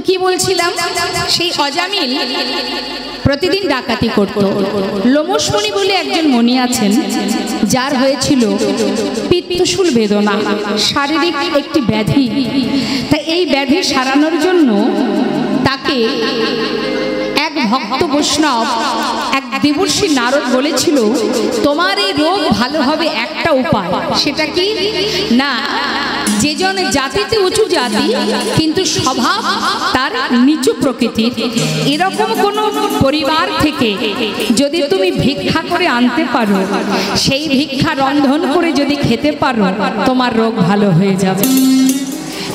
কি বলছিলাম, সেই অজামিল প্রতিদিন ডাকাতি করত। লোমশমণি বলে একজন মণি আছেন, যার হয়েছিল পিত্তশূল বেদনা, শারীরিক একটি ব্যাধি। তাই এই ব্যাধি সারানোর জন্য তাকে এক ভক্ত বৈষ্ণব, এক দেবর্ষী নারদ বলেছিল, তোমার এই রোগ ভালো হবে একটা উপায়। সেটা কি না, যে জন জাতিতে উঁচু জাতি কিন্তু স্বভাব তার নিচু প্রকৃতির, এরকম কোন পরিবার থেকে যদি তুমি ভিক্ষা করে আনতে পারো, সেই ভিক্ষা রন্ধন করে যদি খেতে পারো, তোমার রোগ ভালো হয়ে যাবে।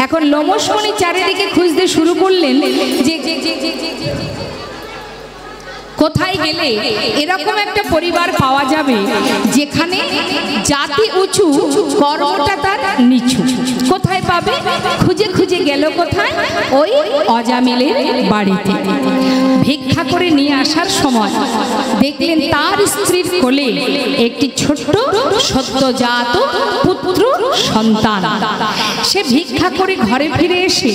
এখন লোমশমণি চারিদিকে খুঁজতে শুরু করলেন যে কোথায় গেলে এরকম একটা পরিবার পাওয়া যাবে যেখানে জাতি উঁচু, কর্মটা তার নিচু। কোথায় পাবে? খুঁজে খুঁজে গেল কোথায়? ওই অজামিলের বাড়িতে। ভিক্ষা করে নিয়ে আসার সময় দেখলেন তার স্ত্রীর কোলে একটি ছোট্ট সদ্যজাত পুত্র সন্তান। সে ভিক্ষা করে ঘরে ফিরে এসে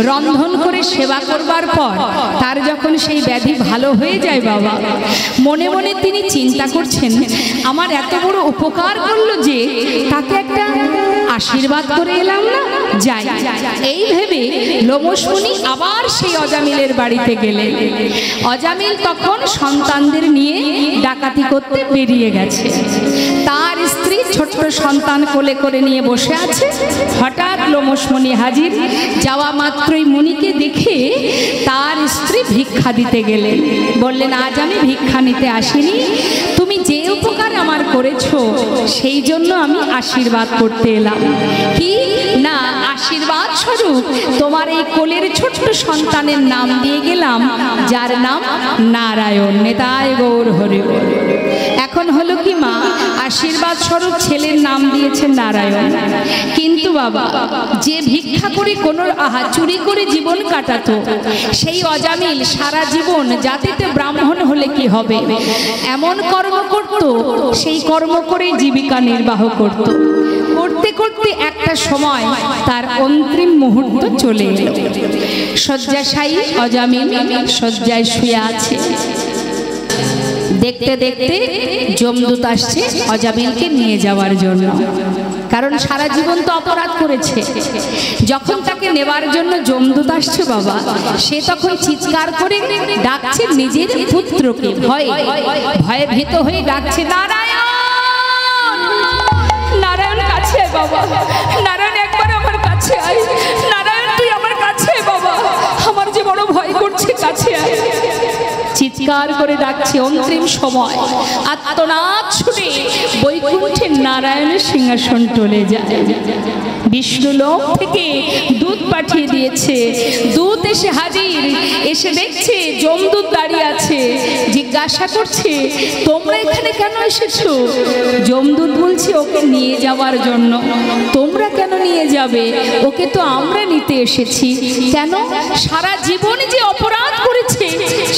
রন্ধন করে সেবা করবার পর তার যখন সেই ব্যাধি ভালো হয়ে যায়, বাবা মনে মনে তিনি চিন্তা করছেন, আমার এত বড় উপকার করলো যে তাকে একটা আশীর্বাদ করে এলাম না, যাই। এই ভেবে লোমশমণি আবার সেই অজামিলের বাড়িতে গেলেন। অজামিল তখন সন্তানদের নিয়ে ডাকাতি করতে বেরিয়ে গেছে। তার স্ত্রী ছোট্ট সন্তান কোলে করে নিয়ে বসে আছে। হঠাৎ লোমশমণি হাজির। যাওয়া মাত্রই মুনিকে দেখে তার স্ত্রী ভিক্ষা দিতে গেলেন। বললেন, আজ আমি ভিক্ষা নিতে আসিনি, তুমি যে উপকার আমার করেছো সেই জন্য আমি আশীর্বাদ করতে এলাম। কি না, আশীর্বাদ স্বরূপ তোমার এই কোলের ছোট্ট সন্তানের নাম দিয়ে গেলাম, যার নাম নারায়ণ। নেতায় গৌর হরি বল। এখন হলো কি মা, আশীর্বাদ স্বরূপ ছেলের নাম দিয়েছেন নারায়ণ, কিন্তু বাবা যে ভিক্ষা করে কোনো চুরি করে জীবন কাটাতো, সেই অজামিল সারা জীবন জাতিতে ব্রাহ্মণ হলে কি হবে, এমন কর্ম করত, সেই কর্ম করে জীবিকা নির্বাহ করত। করতে করতে একটা সময় তার অন্তিম মুহূর্ত চলে এলো। শয্যাশায়ী অজামিল শয্যায় শুয়ে আছে। দেখতে দেখতে যমদূত আসছে অজামিলকে নিয়ে যাওয়ার জন্য, কারণ সারা জীবন তো অপরাধ করেছে। যখন তাকে নেবার জন্য যমদূত আসছে বাবা, সে তখন চিৎকার করে ডাকছে নিজের পুত্রকে, ভয়ে ভয়ে ভীত হয়ে ডাকছে, নারায়ণ নারায়ণ কাছে আয় বাবা, নারায়ণ একবার আমার কাছে আয়, নারায়ণ তুই আমার কাছে আয় বাবা, আমার যে বড় ভয় করছে, কাছে আয়। চিৎকার করে ডাকছে। অন্তিম সময় আত্মনাদ শুনে বৈকুণ্ঠের নারায়ণের সিংহাসন টলে যায়। বিষ্ণু লোক থেকে দূত পাঠিয়ে দিয়েছে। দূত এসে হাজির, এসে দেখছে যমদূত দাঁড়িয়ে আছে। জিজ্ঞাসা করছে, তোমরা এখানে কেন এসেছো? যমদূত বলছে, ওকে নিয়ে যাওয়ার জন্য। তোমরা কেন নিয়ে যাবে? ওকে তো আমরা নিতে এসেছি। কেন? সারা জীবন যে অপরাধ করেছে,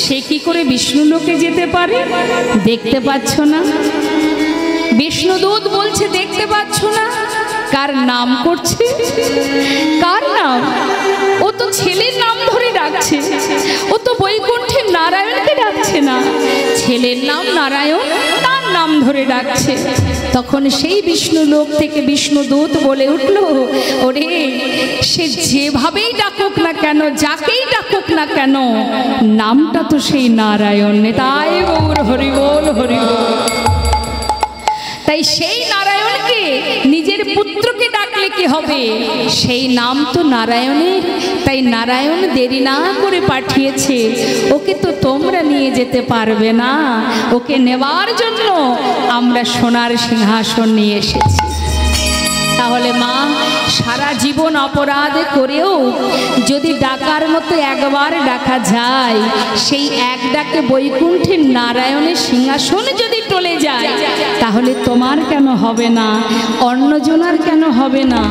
সে কি করে বিষ্ণু লোকে যেতে পারে? দেখতে পাচ্ছ না? বিষ্ণুদূত বলছে, দেখতে পাচ্ছ না? কার নাম করছে? কার নাম? ও তো ছেলের নাম ধরে ডাকছে, ও তো বৈকুণ্ঠের নারায়ণকে ডাকছে না, ছেলের নাম নারায়ণ, তার নাম ধরে ডাকছে। তখন সেই বিষ্ণু লোক থেকে বিষ্ণুদূত বলে উঠল, ওরে সে যেভাবেই ডাকুক না কেন, যাকেই ডাকুক না কেন, নামটা তো সেই নারায়ণ। নেতায় গৌর হরি বল, হরি বল। তাই সেই নারায়ণকে নিজের পুত্রকে ডাকলে কি হবে? সেই নাম তো নারায়ণের। তাই নারায়ণ দেরি না করে পাঠিয়েছে। ওকে তো তোমরা নিয়ে যেতে পারবে না, ওকে নেবার জন্য আমরা সোনার সিংহাসন নিয়ে এসেছি। তাহলে মা, সারা জীবন অপরাধ করেও যদি ডাকার মতো একবার ডাকা যায়, সেই এক ডাকে বৈকুণ্ঠের নারায়ণের সিংহাসন যদি টলে যায়, তাহলে তোমার কেন হবে না? অন্যজনার কেন হবে না?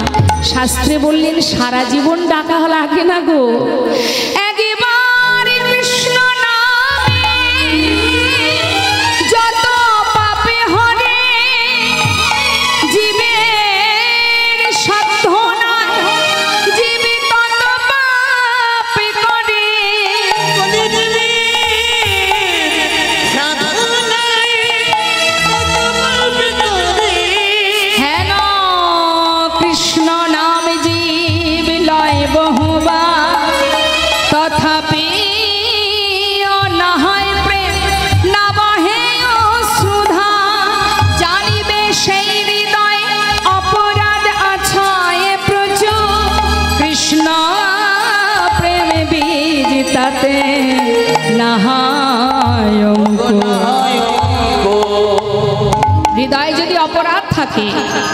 শাস্ত্রে বললেন সারা জীবন ডাকা লাগে না গো, সাধ্য নাই জীবিত পাপে করে থাকে,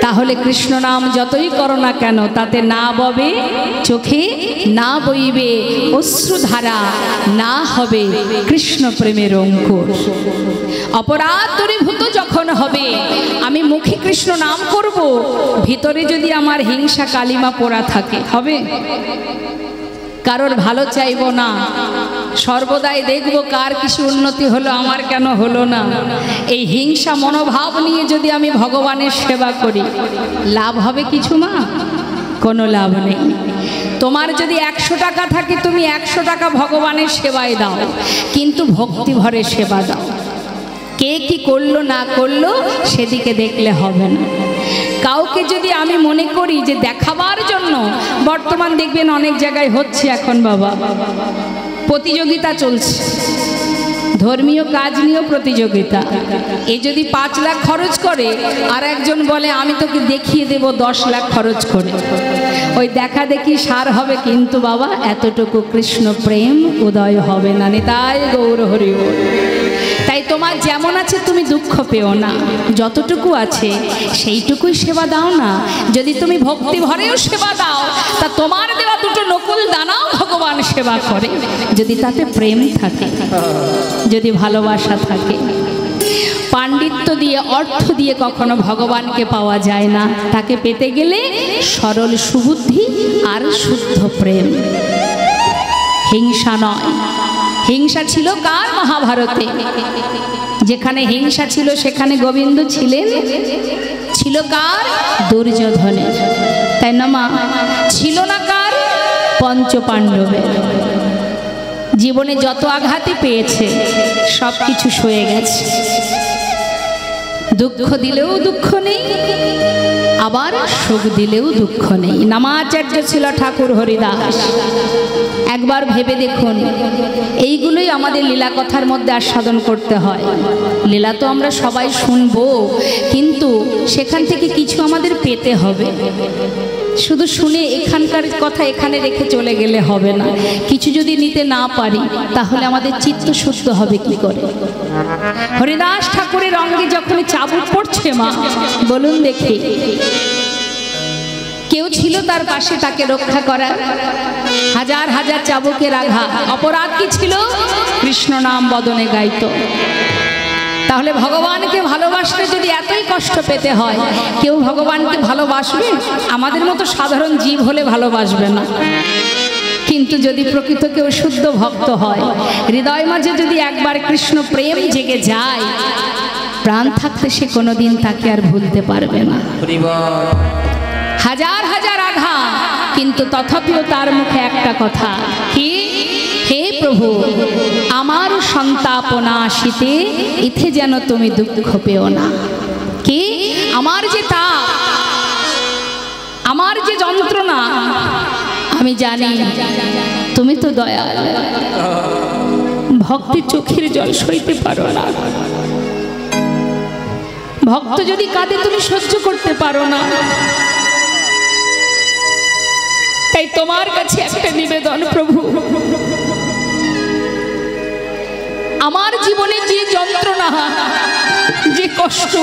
তাহলে কৃষ্ণ নাম যতই করো না কেন তাতে না ববে চোখে, না বইবে অশ্রুধারা, না হবে কৃষ্ণ প্রেমের অঙ্কুর। অপরাধ দূরীভূত যখন হবে, আমি মুখে কৃষ্ণ নাম করব, ভিতরে যদি আমার হিংসা কালিমা পোড়া থাকে, হবে? কারোর ভালো চাইব না, সর্বদাই দেখব কার কিছু উন্নতি হলো, আমার কেন হলো না। এই হিংসা মনোভাব নিয়ে যদি আমি ভগবানের সেবা করি, লাভ হবে কিছু মা? কোনো লাভ নেই। তোমার যদি 100 টাকা থাকে, তুমি 100 টাকা ভগবানের সেবায় দাও, কিন্তু ভক্তি ভরে সেবা দাও। কে কি করলো না করলো সেদিকে দেখলে হবে না। কাউকে যদি আমি মনে করি যে দেখাবার জন্য, বর্তমান দেখবেন অনেক জায়গায় হচ্ছে এখন বাবা, প্রতিযোগিতা চলছে, ধর্মীয় কাজ নিয়েও প্রতিযোগিতা। এ যদি 5 লাখ খরচ করে, আর একজন বলে আমি তোকে দেখিয়ে দেব 10 লাখ খরচ করে, ওই দেখা দেখি সার হবে, কিন্তু বাবা এতটুকু কৃষ্ণ প্রেম উদয় হবে না। নিতাই গৌর হরি বল। তাই তোমার যেমন আছে তুমি দুঃখ পেও না, যতটুকু আছে সেইটুকুই সেবা দাও না। যদি তুমি ভক্তি ভরেও সেবা দাও, তা তোমার দেওয়া 2টো নকুল দানাও ভগবান সেবা করে, যদি তাতে প্রেম থাকে, যদি ভালোবাসা থাকে। পাণ্ডিত্য দিয়ে, অর্থ দিয়ে কখনো ভগবানকে পাওয়া যায় না। তাকে পেতে গেলে সরল সুবুদ্ধি আর শুদ্ধ প্রেম, হিংসা নয়। হিংসা ছিল কার? মহাভারতে। যেখানে হিংসা ছিল সেখানে গোবিন্দ ছিলেন, ছিল কার? দুর্যোধনের, তাই না মা? ছিল না কার? পঞ্চপাণ্ডবের। জীবনে যত আঘাতই পেয়েছে সব কিছু সয়ে গেছে। দুঃখ দিলেও দুঃখ নেই, আবার সুখ দিলেও দুঃখ নেই। নামাচার্য ছিল ঠাকুর হরিদাস। একবার ভেবে দেখুন, এইগুলোই আমাদের লীলা কথার মধ্যে আস্বাদন করতে হয়। লীলা তো আমরা সবাই শুনবো, কিন্তু সেখান থেকে কিছু আমাদের পেতে হবে। শুধু শুনে এখানকার কথা এখানে রেখে চলে গেলে হবে না। কিছু যদি নিতে না পারি, তাহলে আমাদের চিত্ত শুদ্ধ হবে কি করে? হরিদাস ঠাকুরের অঙ্গে যখন চাবুক পড়ছে মা, বলুন দেখি, কেউ ছিল তার পাশে তাকে রক্ষা করার? হাজার হাজার চাবুকের আঘাত। অপরাধ কি ছিল? কৃষ্ণ নাম বদনে গাইত। তাহলে ভগবানকে ভালোবাসতে যদি এতই কষ্ট পেতে হয়, কেউ ভগবানকে ভালোবাসবে? আমাদের মতো সাধারণ জীব হলে ভালোবাসবে না। কিন্তু যদি প্রকৃত কেউ শুদ্ধ ভক্ত হয়, হৃদয় মাঝে যদি একবার কৃষ্ণ প্রেম জেগে যায়, প্রাণ থাকতে সে কোনোদিন তাকে আর ভুলতে পারবে না। হাজার হাজার আঘাত, কিন্তু তথাপিও তার মুখে একটা কথা, কি? হে প্রভু, আমার সন্তাপনা আসিতে ইথে যেন তুমি দুঃখ পেও না। কি? আমার যে তাপ, আমার যে যন্ত্রণা, আমি জানি তুমি তো দয়াল, ভক্তের চোখের জল সইতে পারো না। ভক্ত যদি কাঁদে তুমি সহ্য করতে পারো না। তাই তোমার কাছে একটা নিবেদন প্রভু, আমার জীবনে যে যন্ত্রণা, যে কষ্ট,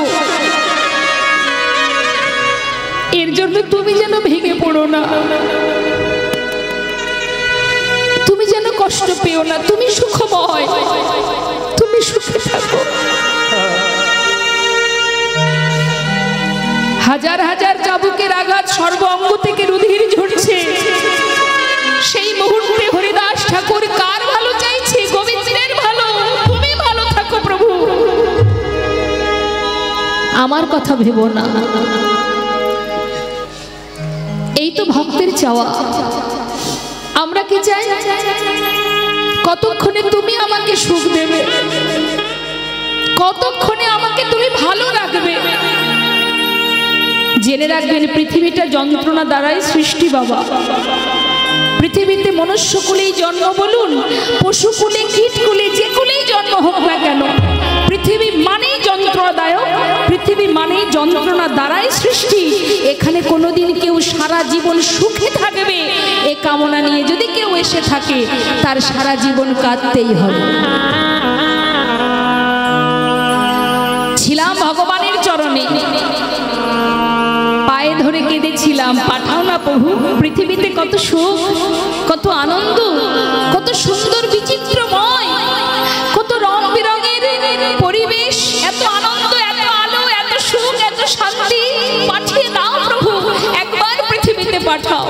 এর জন্য তুমি যেন ভেঙে পড়ো না, তুমি যেন কষ্ট পেও না। তুমি সুখময়, তুমি সুখে থাকো। হাজার হাজার চাবুকের আঘাত, সর্ব অঙ্গ থেকে রুধির ঝরছে। সেই মুহূর্তে হরিদাস ঠাকুর কার ভালো চাইছে? গোবিন্দের ভালো। তুমি ভালো থাকো প্রভু, আমার কথা ভেবো না। এই তো ভক্তের চাওয়া। আমরা কি চাই? কতক্ষণে তুমি আমাকে সুখ দেবে, কতক্ষণে আমাকে তুমি ভালো রাখবে। জেনে রাখবেন, পৃথিবীটা যন্ত্রণা দ্বারাই সৃষ্টি বাবা। পৃথিবীতে মনুষ্যকুলেই জন্ম বলুন, পশুকুলে, কীটকুলে, যে কুলেই জন্ম হোক না কেন, পৃথিবী মানেই যন্ত্রণাদায়ক, পৃথিবী মানেই যন্ত্রণা দ্বারাই সৃষ্টি। এখানে কোনোদিন কেউ সারা জীবন সুখে থাকবে এ কামনা নিয়ে যদি কেউ এসে থাকে, তার সারা জীবন কাঁদতেই হবে। ছিলাম ভগবানের চরণে, দেখছিলাম, পাঠাও না প্রভু। পৃথিবীতে কত সুখ, কত আনন্দ, কত সুন্দর বিচিত্রময়, কত রং বেরঙের পরিবেশ, এত আনন্দ, এত আলো, এত সুখ, এত শান্তি। পাঠিয়ে দাও প্রভু, একবার পৃথিবীতে পাঠাও।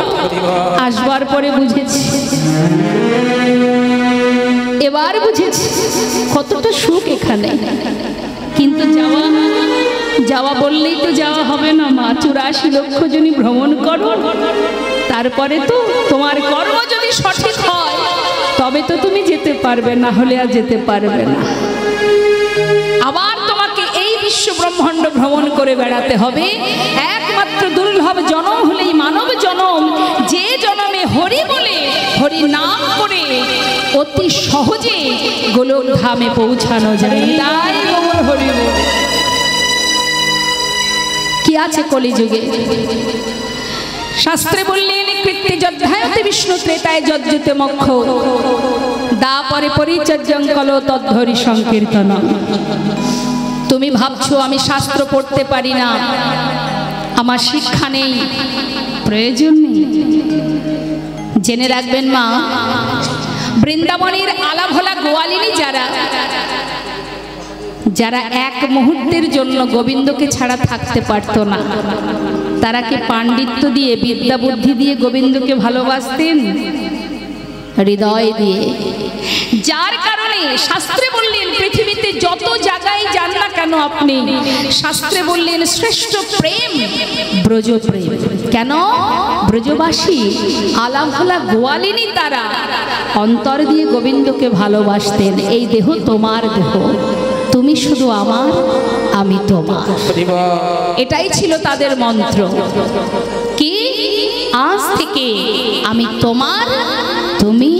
আসবার পরে বুঝেছি, এবার বুঝেছি কতটা সুখ এখানে। কিন্তু যাওয়া বললেই তো যাওয়া হবে না মা। 84 লক্ষ জনই ভ্রমণ করো, তারপরে তো তোমার কর্ম যদি সঠিক হয় তবে তো তুমি যেতে পারবে, না হলে আর যেতে পারবে না। আবার তোমাকে এই বিশ্ব ব্রহ্মাণ্ড ভ্রমণ করে বেড়াতে হবে। একমাত্র দুর্লভ জনম হলেই মানব জনম, যে জনমে হরি বলে, হরি নাম করে অতি সহজে গোলক ধামে পৌঁছানো যায়। তাই বল হরি বল। কি আছে কলিযুগে? শাস্ত্রে বললেন, কৃত্যে যজ্ঞায়তে বিষ্ণু ত্রেতায় যজ্জতে মক্ষ, দা পরে পরিচর্যং কলো তদ্ধরি সংকীর্তন। তুমি ভাবছো আমি শাস্ত্র পড়তে পারি না, আমার শিক্ষা নেই, প্রয়োজন নেই। জেনে রাখবেন মা, বৃন্দাবনের আলাভোলা গোয়ালিনী যারা এক মুহূর্তের জন্য গোবিন্দকে ছাড়া থাকতে পারতো না, তারা কি পাণ্ডিত্য দিয়ে, বিদ্যা বুদ্ধি দিয়ে গোবিন্দকে ভালোবাসতেন? হৃদয় দিয়ে। যার কারণে শাস্ত্রে বললেন, পৃথিবীতে যত জায়গায় যান না কেন আপনি, শাস্ত্রে বললেন শ্রেষ্ঠ প্রেম ব্রজ প্রেম। কেন? ব্রজবাসী আলাভোলা গোয়ালিনী তারা অন্তর দিয়ে গোবিন্দকে ভালোবাসতেন। এই দেহ তোমার দেহ, তুমি শুধু আমার, আমি তোমার। এটাই ছিল তাদের মন্ত্র। কি? আজ থেকে আমি তোমার, তুমি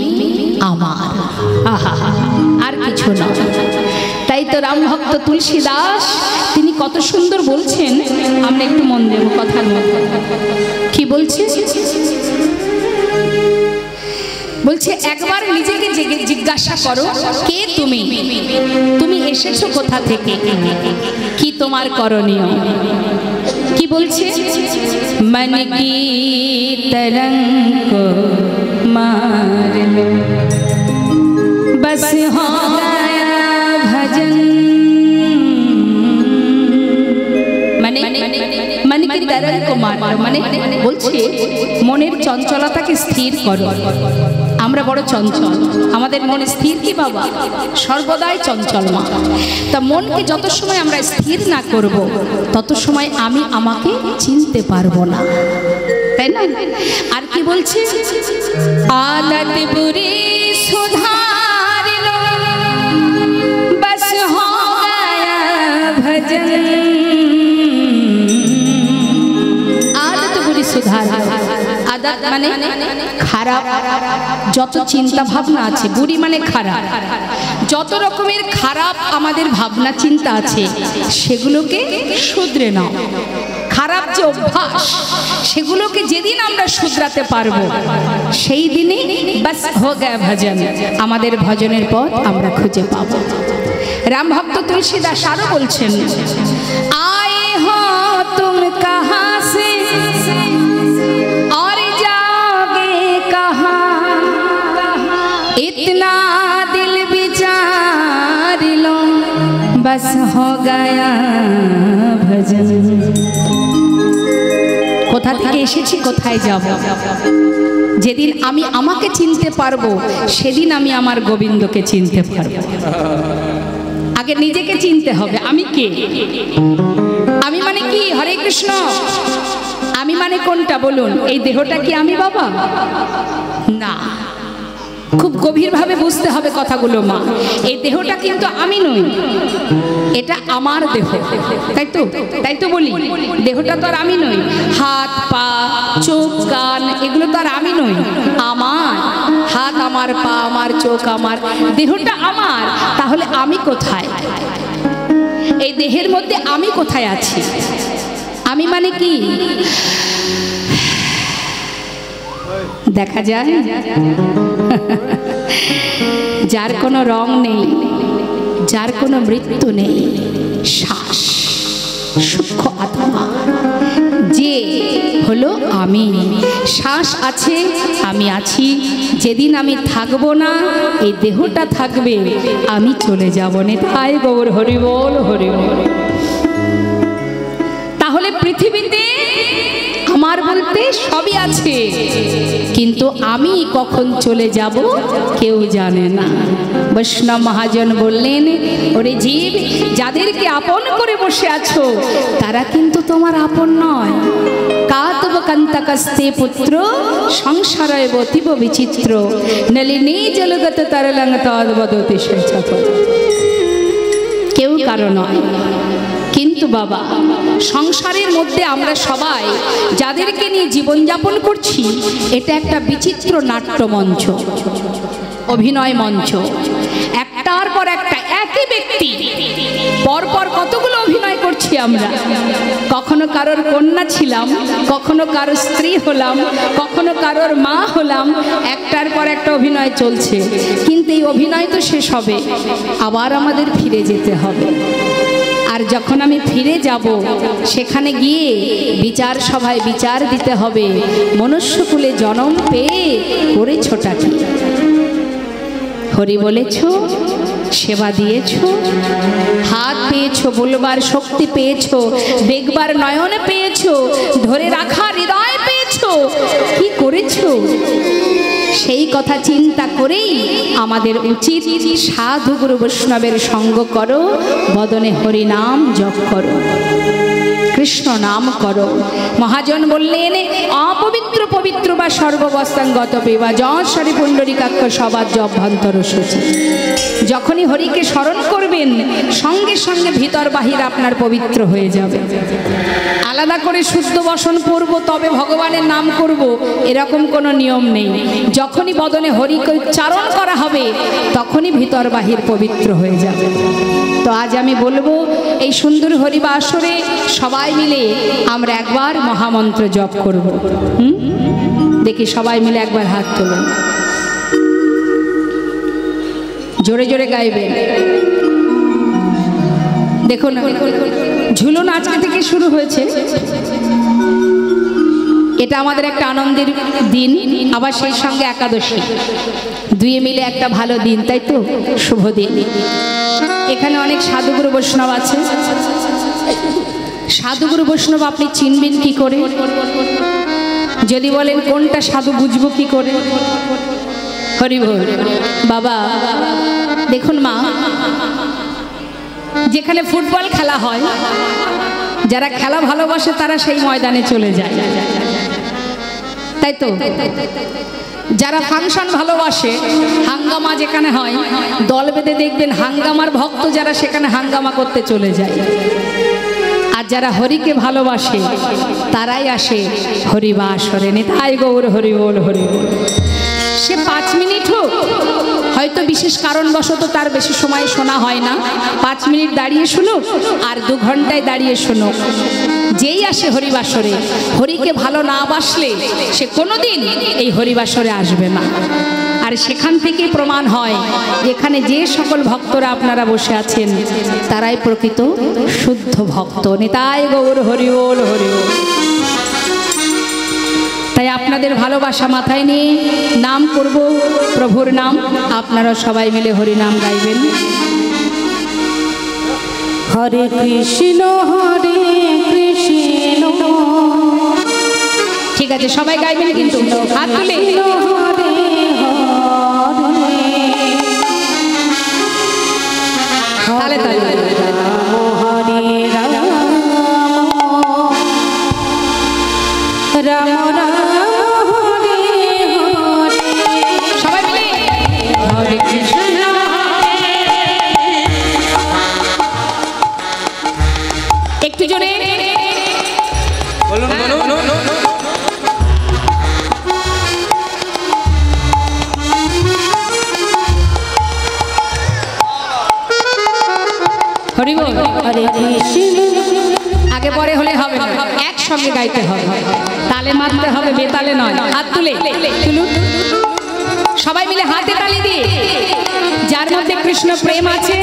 আমার, আর কিছু না। তাই তো রাম ভক্ত তুলসী দাস তিনি কত সুন্দর বলছেন, আমরা একটু মন দেব কথার মধ্যে। কি বলছে? বলছে, একবার নিজেকে জিজ্ঞাসা করো, কে তুমি? তুমি এসেছো কোথা থেকে? কি তোমার করণীয়? কি বলছে? মন কি তরঙ্গ কো মার লো, বস হো গয়া ভজন। মানে মন কি তরঙ্গ কো মার লো, মানে বলছে মনের চঞ্চলতাকে স্থির করো। আমরা বড় চঞ্চল, আমাদের মনে স্থির কি বাবা? সর্বদাই চঞ্চল মা। তা মনকে যত সময় আমরা স্থির না করব, তত সময় আমি আমাকে চিনতে পারবো না, তাই না? আর কি বলছে? আদত বুরি সুধার লো, বস হো গয়া ভজন। আদত বুরি সুধার, আদত মানে খারাপ যত চিন্তা ভাবনা আছে, বুড়ি মানে খারাপ, যত রকমের খারাপ আমাদের ভাবনা চিন্তা আছে সেগুলোকে শুধরে নাও। খারাপ যে অভ্যাস সেগুলোকে যেদিন আমরা শুধরাতে পারবো, সেই দিনই বাস হো গয়া ভজন, আমাদের ভজনের পথ আমরা খুঁজে পাবো। রাম ভক্ত তুলসী দাস আরো বলছেন, আয়ে হো তুম কাহা সে और जाओगे कहाँ, इतना दिल विचार लो, बस हो गया भजन। কোথা থেকে এসেছি, কোথায় যাব? যেদিন আমি আমাকে চিনতে পারবো, সেদিন আমি আমার গোবিন্দকে চিনতে পারবো। আগে নিজেকে চিনতে হবে, আমি কে? আমি মানে কি? হরে কৃষ্ণ। আমি মানে কোনটা বলুন? এই দেহটা কি আমি বাবা? না, খুব গভীরভাবে বুঝতে হবে কথাগুলো মা। এই দেহটা কিন্তু আমি নই, এটা আমার দেহ, তাই তো বলি। দেহটা তো আর আমি নই, হাত পা চোখ কান এগুলো তো আর আমি নই। আমার হাত, আমার পা, আমার চোখ, আমার দেহটা আমার। তাহলে আমি কোথায়? এই দেহের মধ্যে আমি কোথায় আছি? আমি মানে কি? দেখা যায় যার কোনো রং নেই, যার কোনো মৃত্যু নেই, শ্বাস, সূক্ষ্ম আত্মা, যে হলো আমি। শ্বাস আছে, আমি আছি। যেদিন আমি থাকবো না, এই দেহটা থাকবে, আমি চলে যাব। নিতাই গৌর হরি বল, হরি বল। তাহলে পৃথিবীতে আমার বলতে সবই আছে, কিন্তু আমি কখন চলে যাব কেউ জানে না। বৈষ্ণব মহাজন বললেন, ওরে জীব, যাদেরকে আপন করে বসে আছো তারা কিন্তু তোমার আপন নয়। কাতব কান্তাকাস্তে পুত্র সংসারয় বতিব বিচিত্র, নলিনী জলগত তরলং তদ্বদতি সচত। কেউ কারো নয়। কিন্তু বাবা, সংসারের মধ্যে আমরা সবাই যাদেরকে নিয়ে জীবনযাপন করছি, এটা একটা বিচিত্র নাট্যমঞ্চ, অভিনয় মঞ্চ। একটার পর একটা একই ব্যক্তি পরপর কতগুলো অভিনয় করছি আমরা। কখনো কারোর কন্যা ছিলাম, কখনো কারোর স্ত্রী হলাম, কখনো কারোর মা হলাম। একটার পর একটা অভিনয় চলছে, কিন্তু এই অভিনয় তো শেষ হবে, আবার আমাদের ফিরে যেতে হবে। আর যখন আমি ফিরে যাব, সেখানে গিয়ে বিচার সভায় বিচার দিতে হবে, মনুষ্যকুলে জন্ম পেয়ে করেছোটা কি? হরি বলেছ, সেবা দিয়েছ, হাত পেয়েছ, বলবার শক্তি পেয়েছ, দেখবার নয়ন পেয়েছ, ধরে রাখার হৃদয় পেয়েছ, কি করেছ? সেই কথা চিন্তা করেই আমাদের উচিত সাধু গুরু বৈষ্ণবের সঙ্গ করো, বদনে হরি নাম জপ করো, কৃষ্ণ নাম করো। মহাজন বললেন, অপবিত্র পবিত্র বা সর্ববস্তাঙ্গত পেবা যশরি পুণ্ডরিকাক্ষ সবার অভ্যন্তর সূচি। যখনই হরিকে স্মরণ করবেন, সঙ্গে সঙ্গে ভিতর বাহির আপনার পবিত্র হয়ে যাবে। আলাদা করে শুদ্ধ বসন করব তবে ভগবানের নাম করব, এরকম কোনো নিয়ম নেই। যখনই বদনে হরিকে উচ্চারণ করা হবে, তখনই ভিতর বাহির পবিত্র হয়ে যাবে। তো আজ আমি বলবো, এই সুন্দর হরিবা আসরে সবাই মিলে আমরা একবার মহামন্ত্র জপ করব। দেখি সবাই মিলে একবার হাত তুলুন, জোরে জোরে গাইবেন। দেখুন, ঝুলন আজকে থেকে শুরু হয়েছে। এটা আমাদের একটা আনন্দের দিন, আবার সেই সঙ্গে একাদশী, দুয়ে মিলে একটা ভালো দিন, তাই তো? শুভ দিন। এখানে অনেক সাধুগুরু বৈষ্ণব আছে। সাধুগুরু বৈষ্ণব আপনি চিনবেন কি করে? যদি বলেন কোনটা সাধু, বুঝবো কি করে? হরি বল। বাবা দেখুন মা, যেখানে ফুটবল খেলা হয়, যারা খেলা ভালোবাসে তারা সেই ময়দানে চলে যায়, তাই তো? যারা ফাংশন ভালোবাসে, হাঙ্গামা যেখানে হয়, দল বেঁধে দেখবেন হাঙ্গামার ভক্ত যারা, সেখানে হাঙ্গামা করতে চলে যায়। আর যারা হরিকে ভালোবাসে তারাই আসে হরিবা আসরে। নিতাই গৌর হরি বল, হরি বল। সে 5 মিনিট হোক, হয়তো বিশেষ কারণবশত তার বেশি সময় শোনা হয় না, 5 মিনিট দাঁড়িয়ে শুনুক আর 2 ঘন্টায় দাঁড়িয়ে শুনুক, যেই আসে হরিবাসরে, হরিকে ভালো না বাসলে সে কোনোদিন এই হরিবাসরে আসবে না। আর সেখান থেকে প্রমাণ হয়, এখানে যে সকল ভক্তরা আপনারা বসে আছেন তারাই প্রকৃত শুদ্ধ ভক্ত। নিতাই গৌর হরি বল, হরি বল। তাই আপনাদের ভালোবাসা মাথায় নিয়ে নাম করব, প্রভুর নাম। আপনারা সবাই মিলে হরি নাম গাইবেন। হরে কৃষ্ণ হরে কৃষ্ণ। ঠিক আছে, সবাই গাইবেন কিন্তু হাত তুলে। হরে তালে তালে। হরে রাম রাম রাম হরে হরে। সবাই মিলে হরে কৃষ্ণ। একটু জোরে বলুন, হরি বল। হরে কৃষ্ণ। আগে পরে হলে হবে না, একসঙ্গে গাইতে হবে, তালে মারতে হবে, বেতালে নয়। হাত তুলে তুলুন, সবাই মিলে হাতে তালি দিয়ে। যার মধ্যে কৃষ্ণ প্রেম আছে,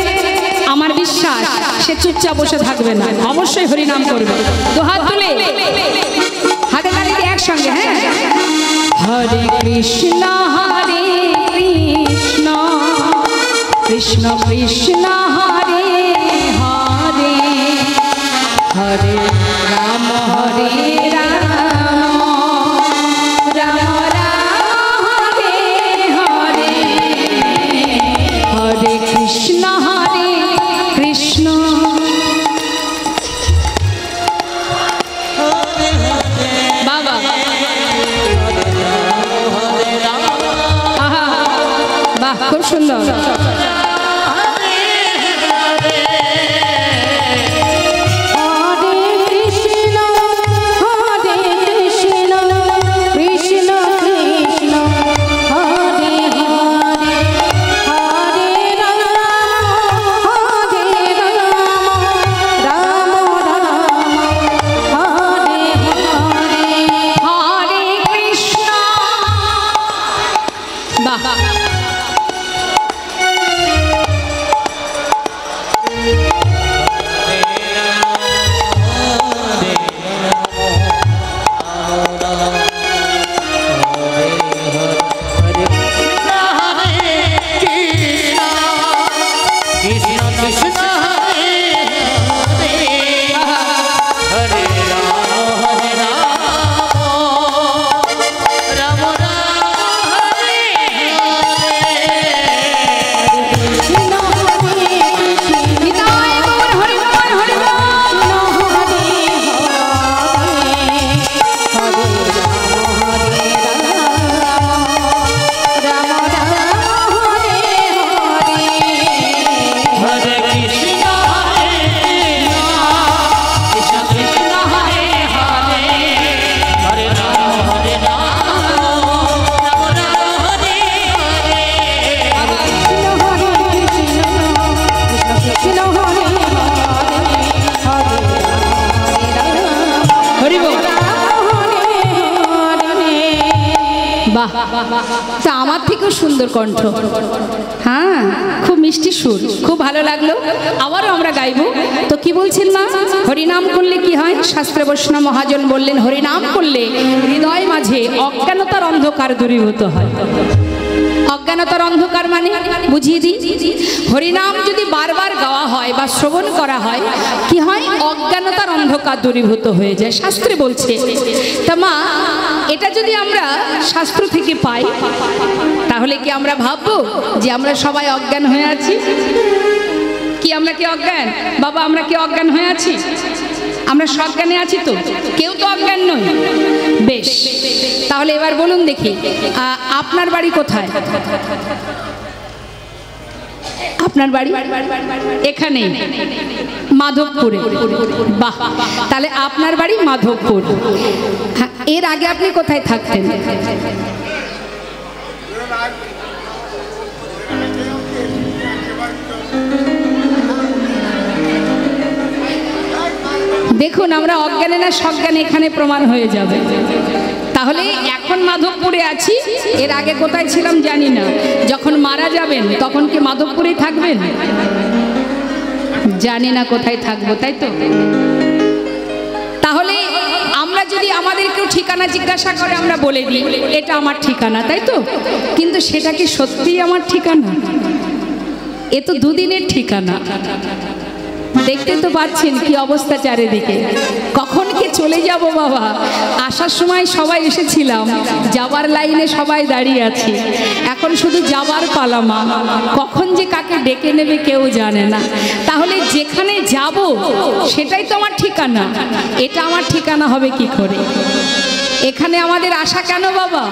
আমার বিশ্বাস সে চুপচাপ বসে থাকবে না, অবশ্যই হরি নাম করবে। তো হাত তুলে, হাতে তালি দিয়ে। একসঙ্গে, হ্যাঁ। হরে কৃষ্ণ কৃষ্ণ কৃষ্ণ হরে হরে, হরে রাম হরে রাম, রাম রাম হরে হরে, হরে কৃষ্ণ কৃষ্ণ। বাবা বাহ, খুব সুন্দর। তা আমার থেকেও সুন্দর কণ্ঠ, হ্যাঁ, খুব মিষ্টি সুর, খুব ভালো লাগলো। আবারও আমরা গাইবো। তো কি বলছেন মা? হরিনাম করলে কি হয়? শাস্ত্রে বৈষ্ণব মহাজন বললেন হরিনাম করলে হৃদয় মাঝে অজ্ঞানতার অন্ধকার দূরীভূত হয়। অজ্ঞানতার অন্ধকার মানে বুঝিয়ে দিই। হরিনাম যদি বারবার গাওয়া হয় বা শ্রবণ করা হয়, কি হয়? অজ্ঞানতার অন্ধকার দূরীভূত হয়ে যায়, শাস্ত্রে বলছে। তা মা, এটা যদি আমরা শাস্ত্র থেকে পাই, তাহলে কি আমরা ভাববো যে আমরা সবাই অজ্ঞান হয়ে আছি? কি আমরা কি অজ্ঞান? বাবা, আমরা কি অজ্ঞান হয়ে আছি? আমরা সজ্ঞানে আছি তো? কেউ তো অজ্ঞান নই। বেশ, তাহলে এবার বলুন দেখি, আপনার বাড়ি কোথায়? আপনার বাড়ি এখানে মাধবপুরে। বাহ, তাহলে আপনার বাড়ি মাধবপুর। হ্যাঁ, এর আগে আপনি কোথায় থাকতেন? দেখুন, আমরা অজ্ঞানে না সজ্ঞানে এখানে প্রমাণ হয়ে যাবে। তাহলে এখন মাধবপুরে আছি, এর আগে কোথায় ছিলাম জানি না। যখন মারা যাবেন তখন কি মাধবপুরেই থাকবেন? জানি না কোথায় থাকবো, তাই তো? তাহলে আমরা যদি আমাদের কেউ ঠিকানা জিজ্ঞাসা করে, আমরা বলে দিই এটা আমার ঠিকানা, তাই তো? কিন্তু সেটা কি সত্যিই আমার ঠিকানা? এ তো দুদিনের ঠিকানা। দেখতে তো পাচ্ছেন কি অবস্থা চারিদিকে। কখন কে চলে যাব বাবা। আসার সময় সবাই এসেছিলাম, যাবার লাইনে সবাই দাঁড়িয়ে আছে, এখন শুধু যাবার পালা মা। কখন যে কাকে ডেকে নেবে কেউ জানে না। তাহলে যেখানে যাব সেটাই তো আমার ঠিকানা। এটা আমার ঠিকানা হবে কি করে? এখানে আমাদের আশা কেন বাবা?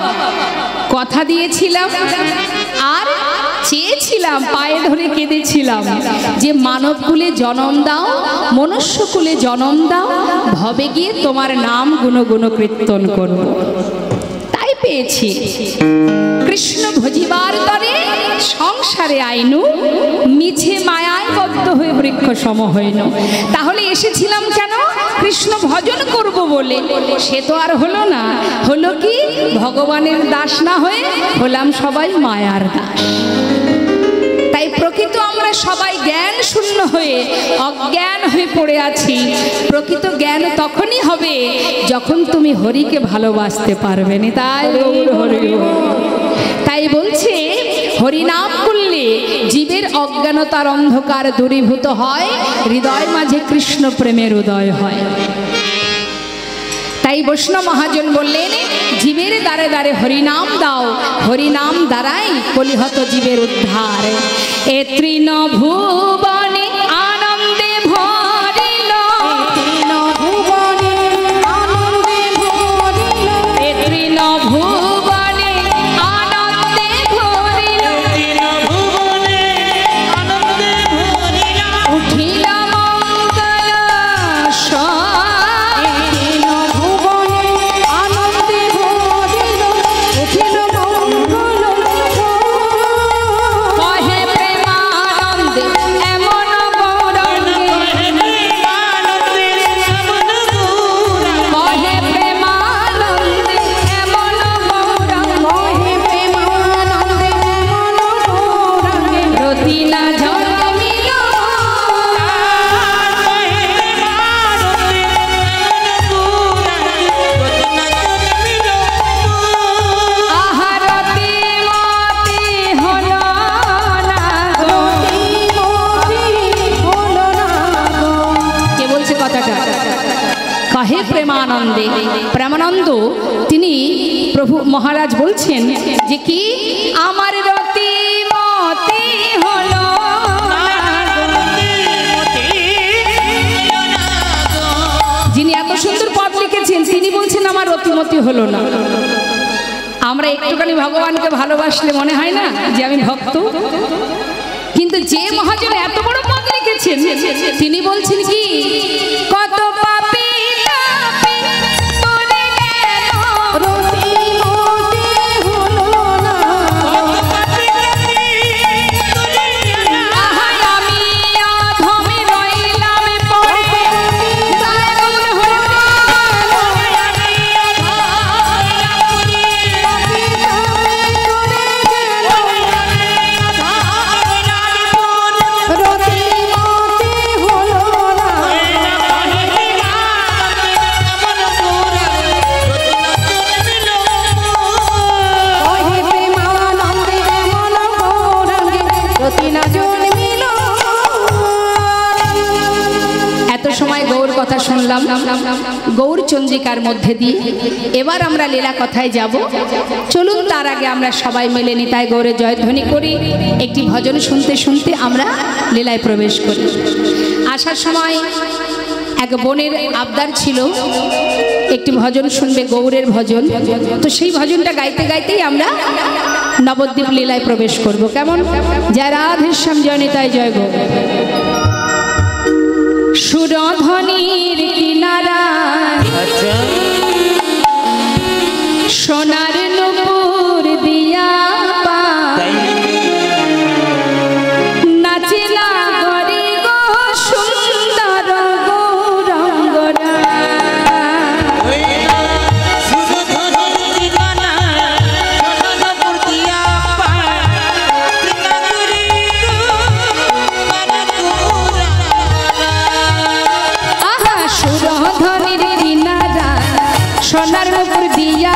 কথা দিয়েছিলাম আর চেয়েছিলাম, পায়ে ধরে কেঁদেছিলাম যে মানবকুলে জন্ম দাও, মনুষ্যকুলে জন্ম দাও, ভবে গিয়ে তোমার নাম গুণগুণ কীর্তন করব। তাই পেয়েছি। কৃষ্ণ ভজিবার তরে সংসারে আইনু, মিছে মায়ায় বদ্ধ হয়ে বৃক্ষ সম হইন। তাহলে এসেছিলাম কেন? কৃষ্ণ ভজন করব বলে। সে তো আর হলো না। হলো কি? ভগবানের দাস না হয়ে হলাম সবাই মায়ার দাস। তাই প্রকৃত আমরা আমরা সবাই জ্ঞান শূন্য হয়ে অজ্ঞান হয়ে পড়ে আছি। প্রকৃত জ্ঞান তখনই হবে যখন তুমি হরিকে ভালোবাসতে পারবে না। তাই তাই বলছে হরিনাম করলে জীবের অজ্ঞানতার অন্ধকার দূরীভূত হয়, হৃদয় মাঝে কৃষ্ণ প্রেমের উদয় হয়। তাই বৈষ্ণব মহাজন বললেন, জীবের দ্বারে দ্বারে হরিনাম দাও, হরিনাম দ্বারাই কলিহত জীবের উদ্ধার। এ তৃণ ভুবনে আনন্দে ভরিল, এ তৃণ ভুবনে আনন্দে ভরিল, উঠিল মঙ্গল কহে প্রেমানন্দে। প্রেমানন্দ তিনি প্রভু মহারাজ বলছেন যে কি আমার রতি মতি হলো, যিনি এত সুন্দর পদ লিখেছেন তিনি বলছেন আমার রতিমতি হলো না। আমরা একটুখানি ভগবানকে ভালোবাসলে মনে হয় না যে আমি ভক্ত, কিন্তু যে মহাজন এত বড় পদ লিখেছেন তিনি বলছেন কি কত পাপী তাপী পড়ে গেল রতিমতি হলো না, আহাই আমি অধমে রইলাম পড়ে দারুণ হলো কথা শুনলাম গৌর চন্দ্রিকার মধ্যে দিয়ে। এবার আমরা লীলা কথায় যাব। চলুন তার আগে আমরা সবাই মিলে নিতাই গৌরে জয়ধ্বনি করি, একটি ভজন শুনতে শুনতে আমরা লীলায় প্রবেশ করি। আসার সময় এক বোনের আবদার ছিল একটি ভজন শুনবে, গৌরের ভজন। তো সেই ভজনটা গাইতে গাইতেই আমরা নবদ্বীপ লীলায় প্রবেশ করব। কেমন? জয় রাধেশ্যাম, জয় নিতাই, জয় গৌর। সুরধ্বনির কিনারা সোনার নূপুর দিয়া নাচিলা গরি গো সুন্দর গৌরাঙ্গরা। সোনার উপর দিয়া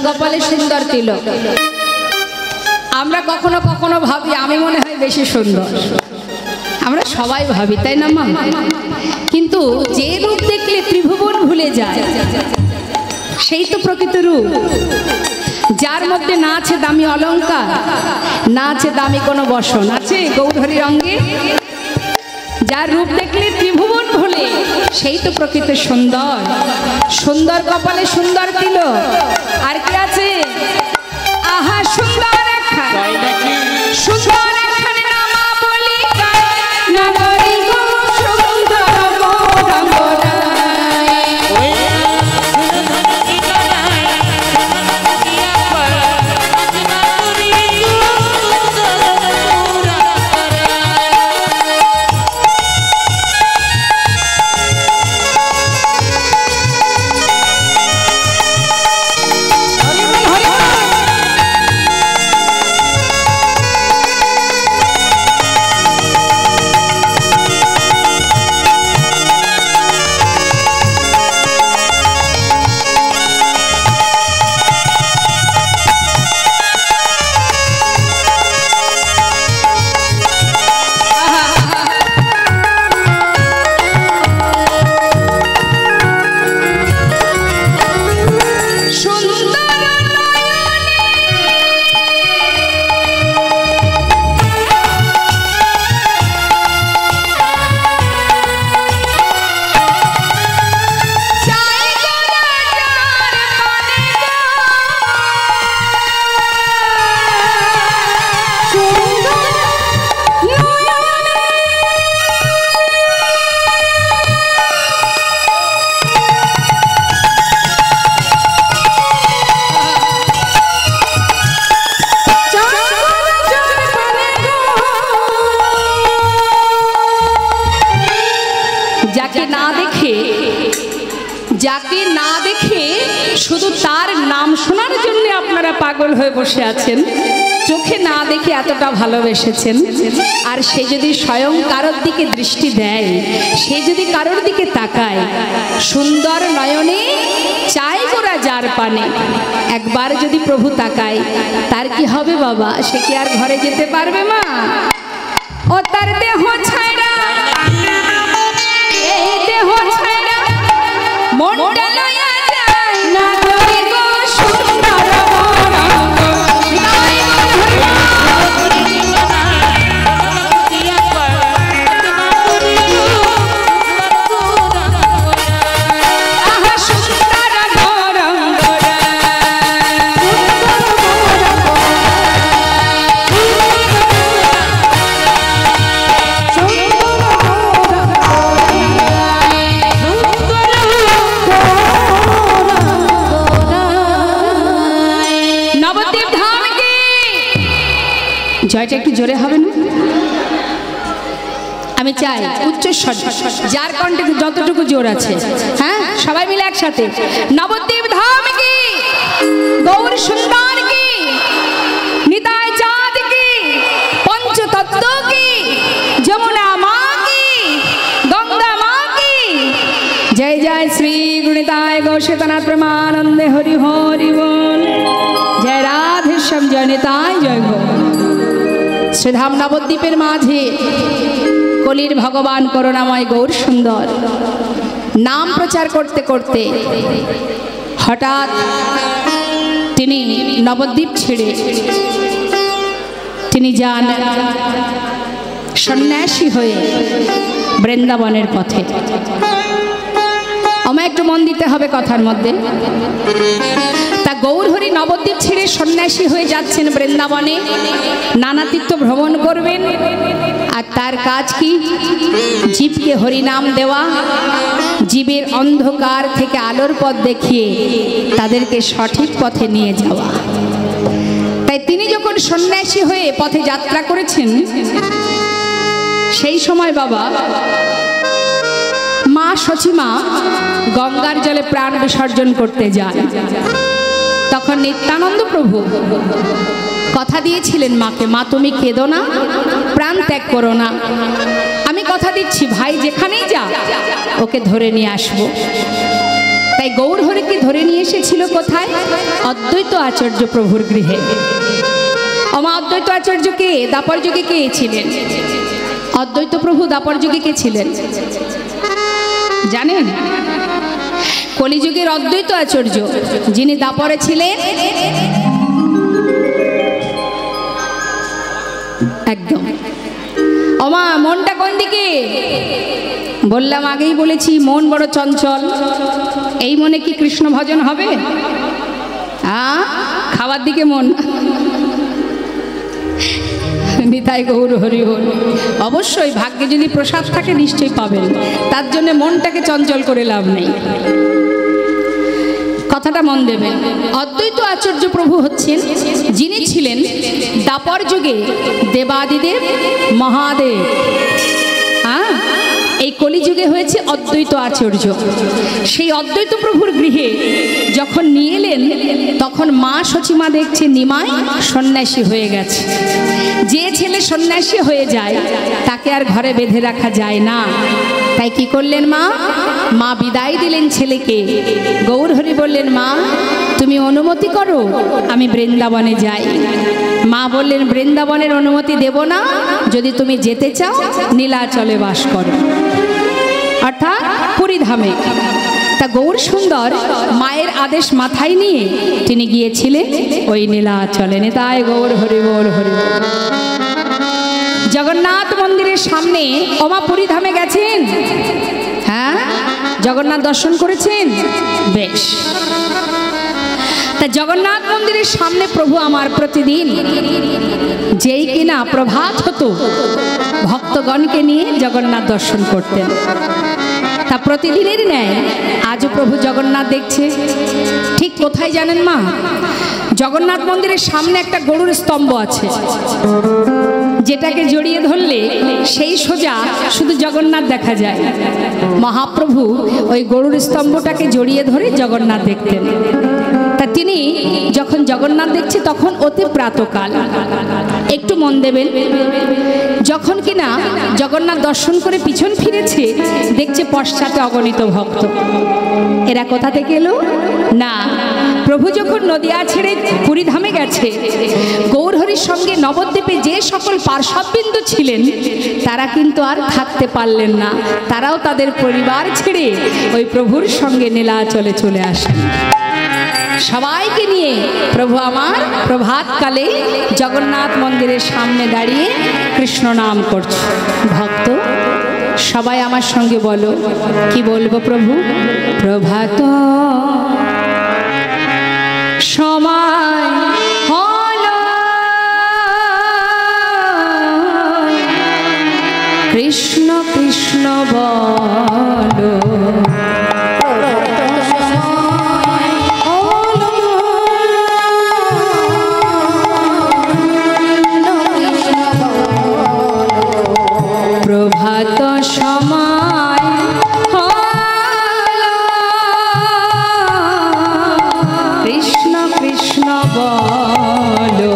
কপালে সুন্দর তিলক। আমরা কখনো কখনো ভাবি আমি মনে হয় বেশি সুন্দর, আমরা সবাই ভাবি, তাই না মা? কিন্তু যে রূপ দেখলে ত্রিভুবন ভুলে যায় সেই তো প্রকৃত রূপ। যার মধ্যে না আছে দামি অলংকার, না আছে দামি কোনো বসন, আছে গৌরহরির অঙ্গে। যার রূপ দেখলে ত্রিভুবন ভুলে সেই তো প্রকৃত সুন্দর। সুন্দর কপালে সুন্দর তিলক। আর কি আছে? আহা সুন্দর সুন্দর এখানে নামা বলি নগরী গো সুন্দর যাকে না দেখে শুধু তার নাম শোনার জন্য আপনারা পাগল হয়ে বসে আছেন, চোখে না দেখে এতটা ভালোবেসেছেন। আর সে যদি স্বয়ং কারোর দিকে দৃষ্টি দেয়, সে যদি কারোর দিকে তাকায়, সুন্দর নয়নে চাই গোরা যার পানে, একবার যদি প্রভু তাকায়, তার কি হবে বাবা? সে কি আর ঘরে যেতে পারবে মা? ও তার দেহ ছাইরা, এই দেহ ছাইরা মনটা লইয়া যায় না গরি গো সুন্দর জয়টা একটু জোরে হবে না? আমি চাই উচ্চ স্বর, যার কণ্ঠে যতটুকু জোর আছে, হ্যাঁ সবাই মিলে একসাথে। নবদ্বীপ ধাম কি, গৌর সুন্দর কি, নিতাই চাঁদ কি, পঞ্চতত্ত্ব কি, যমুনা মা কি, গঙ্গা মা কি। জয় জয় শ্রী গুণিতায় গৌশেতনাথ প্রেমানন্দে হরি হরি বল। জয় রাধেশ্যাম, জয় নিতাই, জয় গো। শ্রীধাম নবদ্বীপের মাঝে কলির ভগবান করুণাময় গৌর সুন্দর নাম প্রচার করতে করতে হঠাৎ তিনি নবদ্বীপ ছেড়ে তিনি যান সন্ন্যাসী হয়ে বৃন্দাবনের পথে। আমায় একটু মন দিতে হবে কথার মধ্যে। তা গৌরহরি নবদ্বীপ ছেড়ে সন্ন্যাসী হয়ে যাচ্ছেন বৃন্দাবনে, নানা তীর্থ ভ্রমণ করবেন। আর তার কাজ কি? জীবকে হরিনাম দেওয়া, জীবের অন্ধকার থেকে আলোর পথ দেখিয়ে তাদেরকে সঠিক পথে নিয়ে যাওয়া। তাই তিনি যখন সন্ন্যাসী হয়ে পথে যাত্রা করেছেন, সেই সময় বাবা মা সচিমা গঙ্গার জলে প্রাণ বিসর্জন করতে যান। তখন নিত্যানন্দ প্রভু কথা দিয়েছিলেন মাকে, মা তুমি কেঁদো না, প্রাণ ত্যাগ করো না, আমি কথা দিচ্ছি ভাই যেখানেই যা ওকে ধরে নিয়ে আসবো। তাই গৌরহরিকে ধরে নিয়ে এসেছিল কোথায়? অদ্বৈত আচার্য প্রভুর গৃহে। আমা অদ্বৈত আচার্য কে? দাপর যুগে কে ছিলেন? অদ্বৈত প্রভু দাপর যুগে কে ছিলেন জানেন? কলিযুগের অদ্বৈত আচার্য যিনি দাপরে ছিলেন, একদম। ওমা মনটা কোন দিকে? বললাম, আগেই বলেছি মন বড় চঞ্চল। এই মনে কি কৃষ্ণ ভজন হবে? খাওয়ার দিকে মন। নিতাই গৌর হরি হরি। অবশ্যই ভাগ্যে যদি প্রসাদ থাকে নিশ্চয়ই পাবেন, তার জন্য মনটাকে চঞ্চল করে লাভ নেই। কথাটা মন দেবেন। অদ্বৈত আচার্য প্রভু হচ্ছেন যিনি ছিলেন দাপর যুগে দেবাদিদেব মহাদেব। এই কলিযুগে হয়েছে অদ্বৈত আচার্য। সেই অদ্বৈত প্রভুর গৃহে যখন নিয়ে এলেন, তখন মা সচিমা দেখছে নিমাই সন্ন্যাসী হয়ে গেছে। যে ছেলে সন্ন্যাসী হয়ে যায় তাকে আর ঘরে বেঁধে রাখা যায় না। তাই কি করলেন মা? মা বিদায় দিলেন ছেলেকে। গৌরহরি বললেন, মা তুমি অনুমতি করো আমি বৃন্দাবনে যাই। মা বললেন, বৃন্দাবনের অনুমতি দেব না, যদি তুমি যেতে চাও নীলাচলে বাস করো, অর্থাৎ পুরীধামে। তা গৌর সুন্দর মায়ের আদেশ মাথায় নিয়ে তিনি গিয়েছিলেন ওই নীলাচলে। নিতাই গৌর হরি বল হরি বল। জগন্নাথ মন্দিরের সামনে ওমা পুরীধামে গেছেন? হ্যাঁ, জগন্নাথ দর্শন করেছেন? বেশ। তা জগন্নাথ মন্দিরের সামনে প্রভু আমার প্রতিদিন যেই কিনা প্রভাত হতো ভক্তগণকে নিয়ে জগন্নাথ দর্শন করতেন। তা প্রতিদিনের ন্যায় আজও প্রভু জগন্নাথ দেখছে। ঠিক কোথায় জানেন মা? জগন্নাথ মন্দিরের সামনে একটা গরুর স্তম্ভ আছে, যেটাকে জড়িয়ে ধরলে সেই সোজা শুধু জগন্নাথ দেখা যায়। মহাপ্রভু ওই গরুর স্তম্ভটাকে জড়িয়ে ধরে জগন্নাথ দেখতেন। তা তিনি যখন জগন্নাথ দেখছে তখন অতি প্রাতকাল। একটু মন দেবেন, যখন কিনা জগন্নাথ দর্শন করে পিছন ফিরেছে, দেখছে পশ্চাতে অগণিত ভক্ত। এরা কোথা থেকে এলো? না, প্রভু যখন নদিয়া ছেড়ে পুরীধামে গেছে, গৌরহরির সঙ্গে নবদ্বীপে যে সকল পার্শ্ববিন্দু ছিলেন তারা কিন্তু আর থাকতে পারলেন না। তারাও তাদের পরিবার ছেড়ে ওই প্রভুর সঙ্গে নীলাচলে চলে আসেন। সবাইকে নিয়ে প্রভু আমার প্রভাতকালে জগন্নাথ মন্দিরের সামনে দাঁড়িয়ে কৃষ্ণ নাম করছে। ভক্ত সবাই আমার সঙ্গে বলো, কি বলবো প্রভু? প্রভাত সময় হলো কৃষ্ণ কৃষ্ণ বলো। প্রভাত সময় হলো কৃষ্ণ কৃষ্ণ বলো।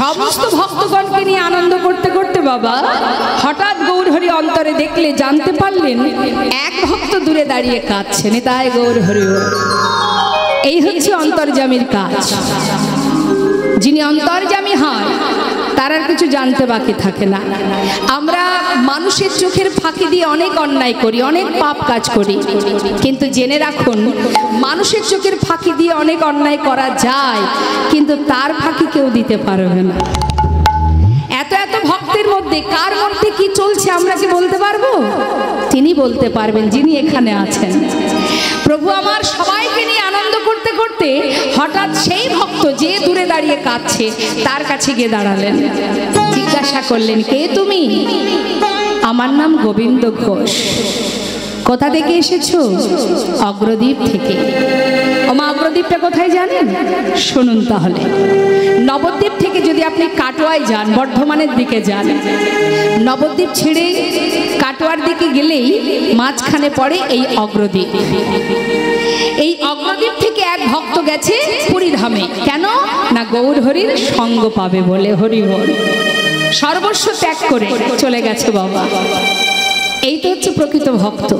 সমস্ত ভক্তগণকে নিয়ে আনন্দ করতে করতে বাবা হঠাৎ গৌরহরি অন্তরে দেখলে জানতে পারলেন এক ভক্ত দূরে দাঁড়িয়ে কাঁদছেন। তাই গৌরহরি, এই হচ্ছে অন্তর্যামীর কাজ। যিনি অন্তর্যামী হয় তার আর কিছু জানতে বাকি থাকে না। আমরা মানুষের চোখের ফাঁকি দিয়ে অনেক অন্যায় করি, অনেক পাপ কাজ করি, কিন্তু জেনে রাখুন মানুষের চোখের ফাঁকি দিয়ে অনেক অন্যায় করা যায়, কিন্তু তার ফাঁকি কেউ দিতে পারবে না। এত এত ভক্তের মধ্যে কার মধ্যে কি চলছে আমরা কি বলতে পারবো? তিনি বলতে পারবেন, যিনি এখানে আছেন। প্রভু আমার সবাইকে নিয়ে আনন্দ করতে করতে হঠাৎ সেই ভক্ত যে দূরে দাঁড়িয়ে কাঁদছে তার কাছে গিয়ে দাঁড়ালেন, জিজ্ঞাসা করলেন, কে তুমি? আমার নাম গোবিন্দ ঘোষ। কোথা থেকে এসেছো? অগ্রদ্বীপ থেকে। ওমা, অগ্রদ্বীপটা কোথায় জানেন? শুনুন তাহলে। নবদ্বীপ থেকে যদি আপনি কাটোয়ায় যান, বর্ধমানের দিকে যান, নবদ্বীপ ছেড়ে কাটোয়ার দিকে গেলেই মাঝখানে পড়ে এই অগ্রদ্বীপ। এই অগ্রদ্বীপ থেকে এক ভক্ত গেছে পুরীধামে। কেন না? গৌরহরির সঙ্গ পাবে বলে। হরি বল। সর্বস্ব ত্যাগ করে চলে গেছে বাবা। এই তো হচ্ছে প্রকৃত ভক্ত।